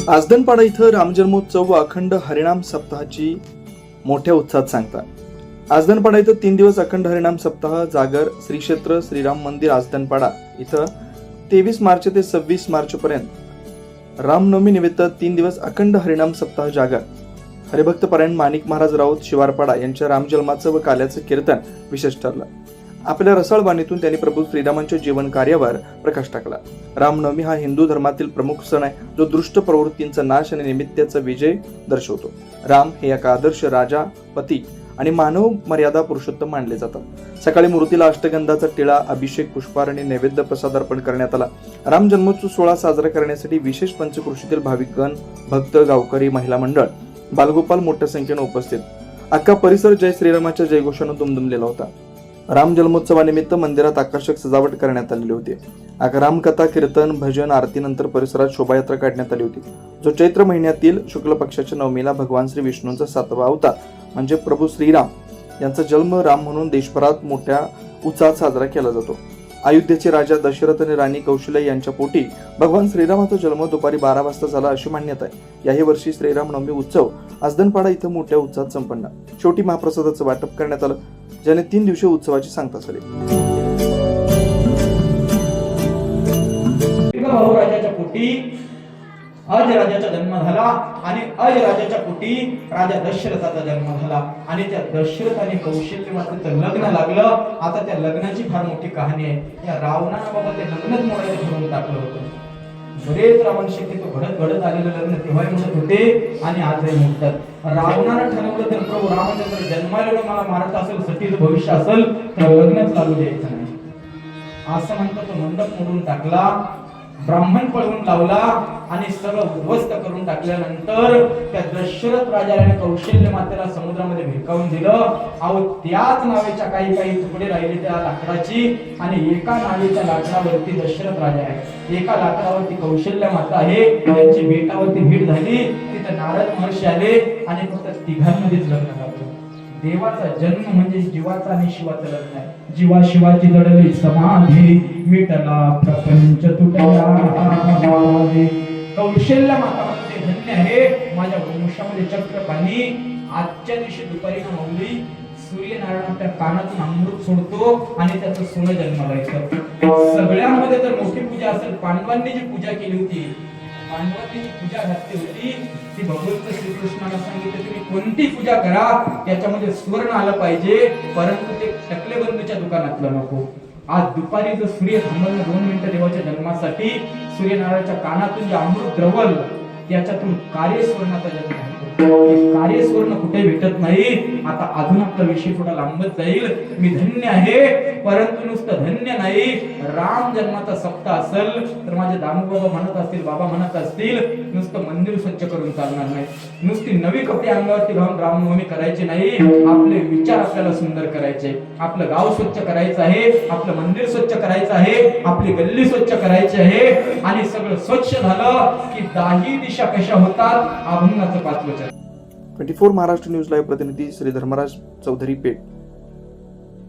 आजदनपाडा इथं रामजन्मोत्सव व अखंड हरिनाम सप्ताहाची मोठ्या उत्साहात सांगता. आजदनपाडा इथं 3 दिवस अखंड हरिनाम सप्ताह जागर श्री क्षेत्र श्रीराम मंदिर आजदनपाडा इथं 23 मार्च ते 26 मार्च पर्यंत रामनवमी निमित्त 3 दिवस अखंड हरिनाम सप्ताह जागर हरिभक्त परायण माणिक महाराज राऊत शिवारपाडा यांच्या रामजन्माचं व काल्याचं कीर्तन विशेष ठरलं. आपल्या रसाळ बाणीतून त्यांनी प्रभू श्रीरामांच्या जीवन कार्यावर प्रकाश टाकला. रामनवमी हा हिंदू धर्मातील प्रमुख सण आहे, जो दुष्ट प्रवृत्तींचा नाश आणि निमित्ताचा विजय दर्शवतो. राम हे एक आदर्श राजा, पती आणि मानव मर्यादा पुरुषोत्तम मानले जातात. सकाळी मूर्तीला अष्टगंधाचा टिळा, अभिषेक, पुष्पहार आणि नैवेद्य प्रसाद अर्पण करण्यात आला. राम जन्मोत्सव सोहळा साजरा करण्यासाठी विशेष पंचक्रोशीतील भाविकगण, भक्त, गावकरी, महिला मंडळ, बालगोपाल मोठ्या संख्येने उपस्थित. अख्खा परिसर जय श्रीरामाच्या जयघोषानं दुमदुमलेला होता. राम जन्मोत्सवानिमित्त मंदिरात आकर्षक सजावट करण्यात आलेली होती. रामकथा, कीर्तन, भजन, आरतीनंतर परिसरात शोभायात्रा काढण्यात आली होती, जो चैत्र महिन्यातील शुक्ल पक्षाच्या नवमीला भगवान श्री विष्णूंचा 7वा अवतार म्हणजे प्रभू श्रीराम यांचा जन्म राम म्हणून देशभरात मोठ्या उत्साहात साजरा केला जातो. अयोध्येचे राजा दशरथ आणि राणी कौशल्या यांच्या पोटी भगवान श्रीरामाचा जन्म दुपारी 12 वाजता झाला अशी मान्यता आहे. याही वर्षी श्रीराम नवमी उत्सव आजदनपाडा इथं मोठ्या उत्साहात संपन्न. शेवटी महाप्रसादाचं वाटप करण्यात आलं, ज्याने 3 दिवसीय उत्सवाची सांगता झाली. राजाच्या पोटी अज राजाचा जन्म झाला आणि अज राजाच्या पोटी राजा दशरथाचा जन्म झाला आणि त्या दशरथ आणि कौशल्यवतीचं लग्न लागलं. आता त्या लग्नाची फार मोठी कहाणी आहे. या रावणानं बाबा ते लग्नच मोडायचं ठरवून टाकलं होतं. बरेच रावण शक्यतो घडत आलेलं लग्न तेव्हाही म्हणत होते आणि आजही म्हणतात. रावणानं ठरवलं तर प्रभू रामचंद्र जन्माला मला मारत असेल, सतीचं भविष्य असेल तर लग्नच लागू द्यायचं नाही असं म्हणतो. तो मंडप मोडून टाकला, ब्राह्मण पळवून लावला आणि सगळं उद्ध्वस्त करून टाकल्यानंतर त्या दशरथ राजाने कौशल्य मातेला समुद्रामध्ये भिरकावून दिलं. अहो त्याच नावेच्या काही तुकडे राहिले त्या लाकडाची आणि एका नावेच्या लाकडावरती दशरथ राजा आहे, एका लाकडावरती कौशल्य माता आहे. त्यांची बेटावरती भेट झाली, तिथे नारद महर्षी आले आणि फक्त तिघांमध्येच लग्न झालं. देवाचा जन्म म्हणजे जीवाचा आणि शिवाचं लग्न आहे. जीवा शिवाची जडली समाधी, मिटला प्रपंच तुटला. कौशल्य माता म्हणते धन्य आहे माझ्या वंशामध्ये चक्रपाणी. आजच्या दिवशी दुपारी ना मौली सूर्यनारायण आपल्या कानातून अमृत सोडतो आणि त्याचं सोनं जन्माला येतं. सगळ्यांमध्ये जर मोठी पूजा असेल, पांडवांनी जी पूजा केली होती, पांडवांनी जी पूजा घातली होती ती भगवंत श्रीकृष्णाला सांगितलं तुम्ही कोणती पूजा करा, त्याच्यामध्ये सुवर्ण आलं पाहिजे, परंतु ते टकलेबंधूच्या दुकानातलं नको. आज दुपारी जर सूर्य थांबवलं 2 मिनिटं देवाच्या जन्मासाठी, सूर्यनारायणाच्या कानातून जे अमृत द्रवल त्याच्यातून कार्यस्वर्णाचा जन्म होतो. कार्यस्वर्ण कुठे भेटत नाही. आता अजून आपला विषय थोडा लांबत जाईल. मी धन्य आहे, परंतु नुसतं धन्य नाही. राम जन्माचा सप्ताह असेल तर माझे दामोबाबा म्हणत असतील, बाबा म्हणत असतील, नुसतं मंदिर स्वच्छ करून चालणार नाही, नुसती नवी कपडे अंगावरती घालून रामनवमी करायची नाही. आपले विचार आपल्याला सुंदर करायचे, आपलं गाव स्वच्छ करायचं आहे, आपलं मंदिर स्वच्छ करायचं आहे, आपली गल्ली स्वच्छ करायची आहे. आणि सगळं स्वच्छ झालं की 10 दिशा कशा होतात, अभंगाचं 5 वचन. 24 महाराष्ट्र न्यूज लाईव्ह प्रतिनिधी श्री धर्मराज चौधरी पेठ.